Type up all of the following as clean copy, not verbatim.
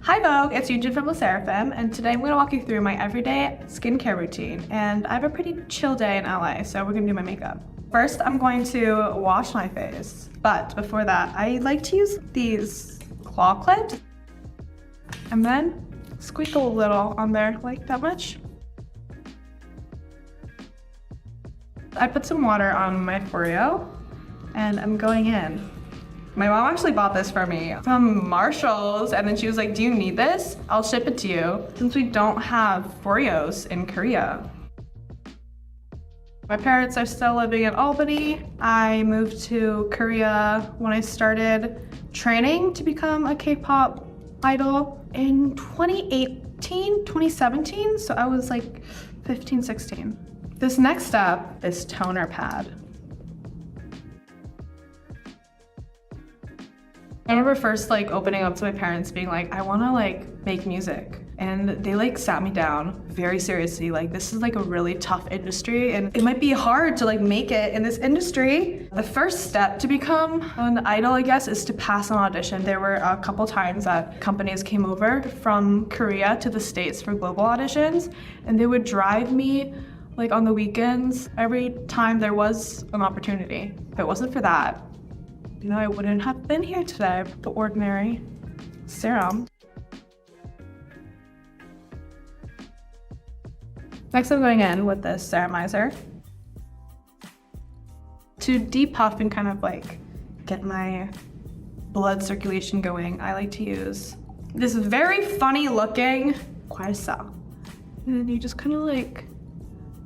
Hi Vogue, it's YUNJIN from SSERAFIM, and today I'm going to walk you through my everyday skincare routine. And I have a pretty chill day in LA, so we're going to do my makeup. First, I'm going to wash my face, but before that, I like to use these claw clips and then squeak a little on there, like that much. I put some water on my Oreo, and I'm going in. My mom actually bought this for me from Marshall's, and then she was like, do you need this? I'll ship it to you, since we don't have Oreos in Korea. My parents are still living in Albany. I moved to Korea when I started training to become a K-pop idol in 2017, so I was like 15, 16. This next step is toner pad. I remember first opening up to my parents being like, I wanna make music. And they sat me down very seriously, this is a really tough industry and it might be hard to make it in this industry. The first step to become an idol, I guess, is to pass an audition. There were a couple times that companies came over from Korea to the States for global auditions, and they would drive me on the weekends every time there was an opportunity. If it wasn't for that, I wouldn't have been here today with the ordinary serum. Next, I'm going in with this ceramizer to depuff and kind of get my blood circulation going. I like to use this very funny looking Quasar, and then you just kind of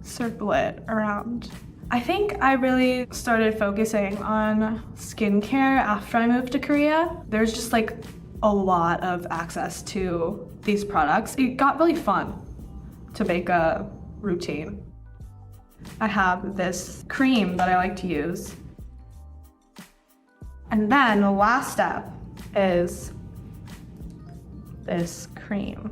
circle it around. I think I really started focusing on skincare after I moved to Korea. There's just a lot of access to these products. It got really fun to make a routine. I have this cream that I like to use. And then the last step is this cream.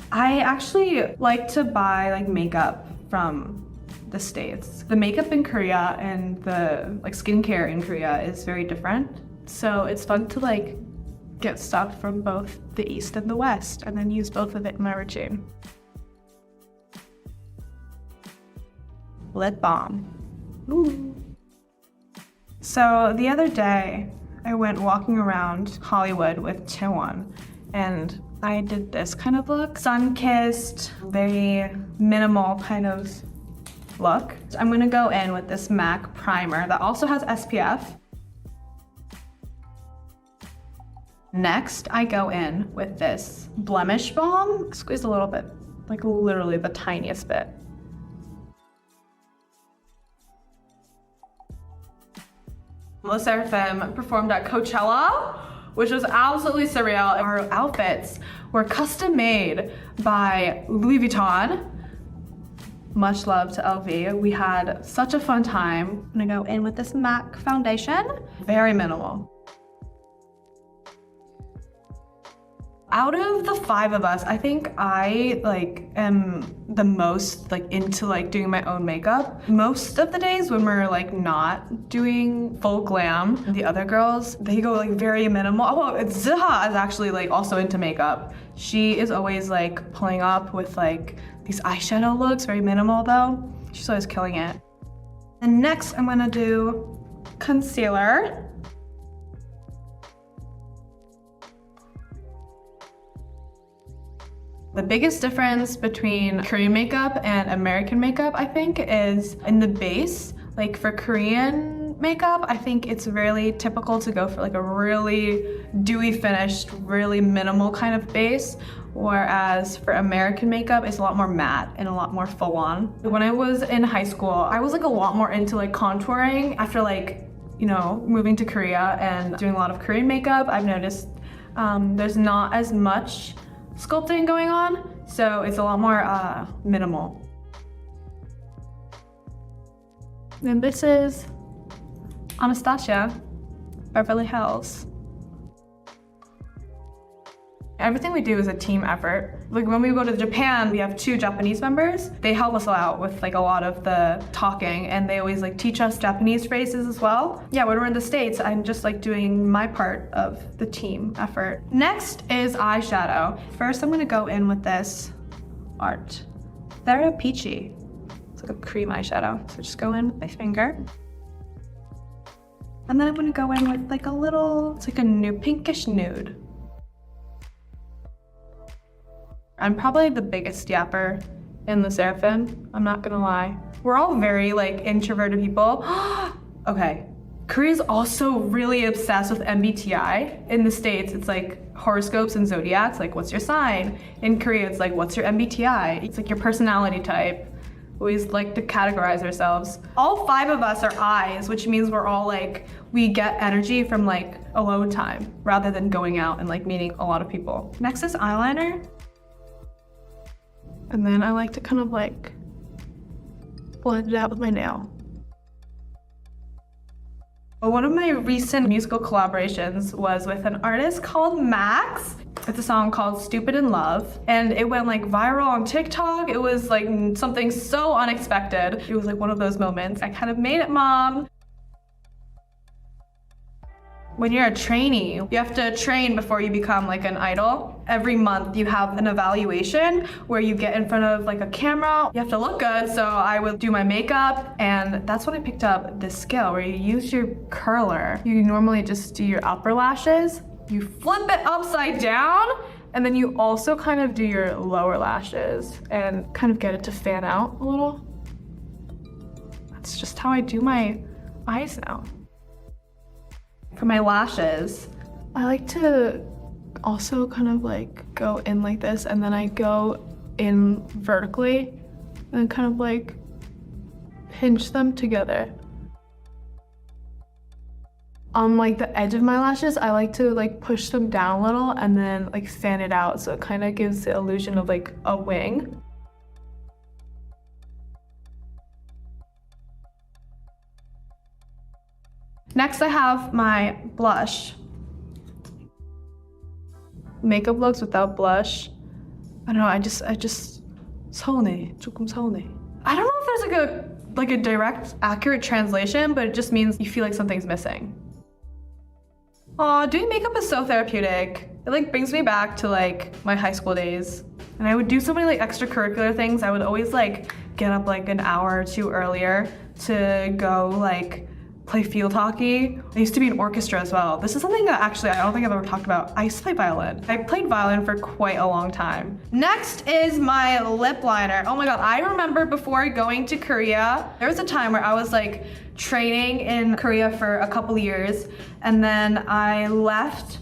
I actually like to buy makeup from the States. The makeup in Korea and the skincare in Korea is very different. So it's fun to get stuff from both the East and the West and then use both of it in my routine. Lip balm. Ooh. So the other day I went walking around Hollywood with Taewon, and I did this kind of look. Sun-kissed, very minimal kind of look. I'm gonna go in with this MAC primer that also has SPF. Next, I go in with this blemish balm. Squeeze a little bit, literally the tiniest bit. SSERAFIM performed at Coachella, which was absolutely surreal. Our outfits were custom made by Louis Vuitton. Much love to LV. We had such a fun time. I'm gonna go in with this MAC foundation. Very minimal. Out of the 5 of us, I think I am the most into doing my own makeup. Most of the days when we're not doing full glam, the other girls, they go very minimal. Oh, Ziha is actually also into makeup. She is always pulling up with these eyeshadow looks, very minimal though. She's always killing it. And next I'm gonna do concealer. The biggest difference between Korean makeup and American makeup, I think, is in the base. For Korean makeup, I think it's really typical to go for a really dewy finished, really minimal kind of base, whereas for American makeup, it's a lot more matte and a lot more full on. When I was in high school, I was a lot more into contouring. After moving to Korea and doing a lot of Korean makeup, I've noticed there's not as much sculpting going on, so it's a lot more minimal. And this is Anastasia, Beverly Hills. I Everything we do is a team effort. Like when we go to Japan, we have 2 Japanese members. They help us out with like a lot of the talking, and they always like teach us Japanese phrases as well. Yeah, when we're in the States, I'm just like doing my part of the team effort. Next is eyeshadow. First, I'm gonna go in with this art. They're peachy. It's like a cream eyeshadow. So just go in with my finger. And then I'm gonna go in with like a little, it's like a new pinkish nude. I'm probably the biggest yapper in the SSERAFIM, I'm not gonna lie. We're all very like introverted people. Okay, Korea's also really obsessed with MBTI. In the States, it's like horoscopes and zodiacs, like what's your sign? In Korea, it's like what's your MBTI? It's like your personality type. We always like to categorize ourselves. All 5 of us are I's, which means we're all like, we get energy from like alone time rather than going out and like meeting a lot of people. Next is eyeliner. And then I like to kind of like blend it out with my nail. One of my recent musical collaborations was with an artist called Max. It's a song called Stupid in Love, and it went like viral on TikTok. It was like something so unexpected. It was like one of those moments. I kind of made it, Mom. When you're a trainee, you have to train before you become like an idol. Every month you have an evaluation where you get in front of like a camera. You have to look good, so I would do my makeup, and that's when I picked up this skill where you use your curler. You normally just do your upper lashes, you flip it upside down, and then you also kind of do your lower lashes and kind of get it to fan out a little. That's just how I do my eyes now. For my lashes, I like to also kind of like go in like this, and then I go in vertically and kind of like pinch them together. On like the edge of my lashes, I like to like push them down a little and then like fan it out, so it kind of gives the illusion of like a wing. Next, I have my blush. Makeup looks without blush. I don't know, I just 서운해, 조금 서운해. I don't know if there's like a direct, accurate translation, but it just means you feel like something's missing. Aw, doing makeup is so therapeutic. It like brings me back to like my high school days. And I would do so many like extracurricular things. I would always like get up like an hour or 2 earlier to go like play field hockey. I used to be in orchestra as well. This is something that actually I don't think I've ever talked about. I used to play violin. I played violin for quite a long time. Next is my lip liner. Oh my God, I remember before going to Korea, there was a time where I was like training in Korea for a couple years, and then I left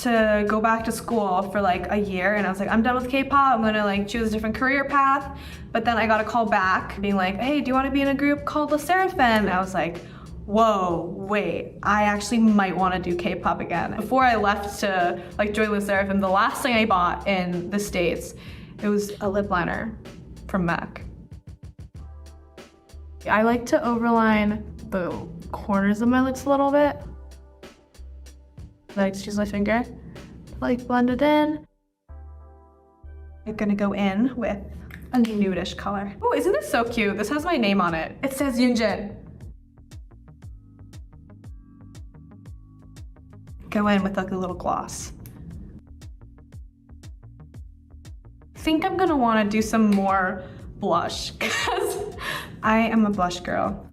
to go back to school for like a year, and I was like, I'm done with K-pop, I'm gonna like choose a different career path. But then I got a call back being like, hey, do you wanna be in a group called SSERAFIM? And I was like, whoa, wait, I actually might want to do K-pop again. Before I left to like join SSERAFIM, the last thing I bought in the States, it was a lip liner from MAC. I like to overline the corners of my lips a little bit. I like to use my finger to like blend it in. I'm gonna go in with a nudish color. Oh, isn't this so cute? This has my name on it. It says YUNJIN. Go in with like a little gloss. I think I'm gonna wanna do some more blush because I am a blush girl.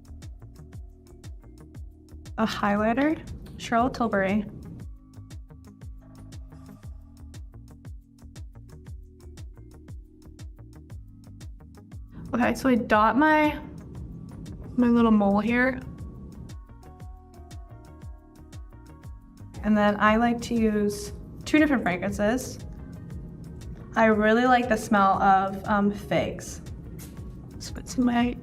A highlighter, Charlotte Tilbury. Okay, so I dot my little mole here. And then I like to use 2 different fragrances. I really like the smell of figs. So it's in my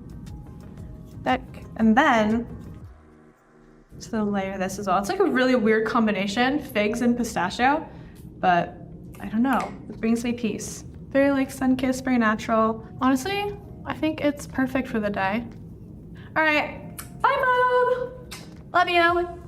neck. And then, so layer this as well. It's like a really weird combination, figs and pistachio, but I don't know, it brings me peace. Very like sun-kissed, very natural. Honestly, I think it's perfect for the day. All right, bye Vogue. Love you.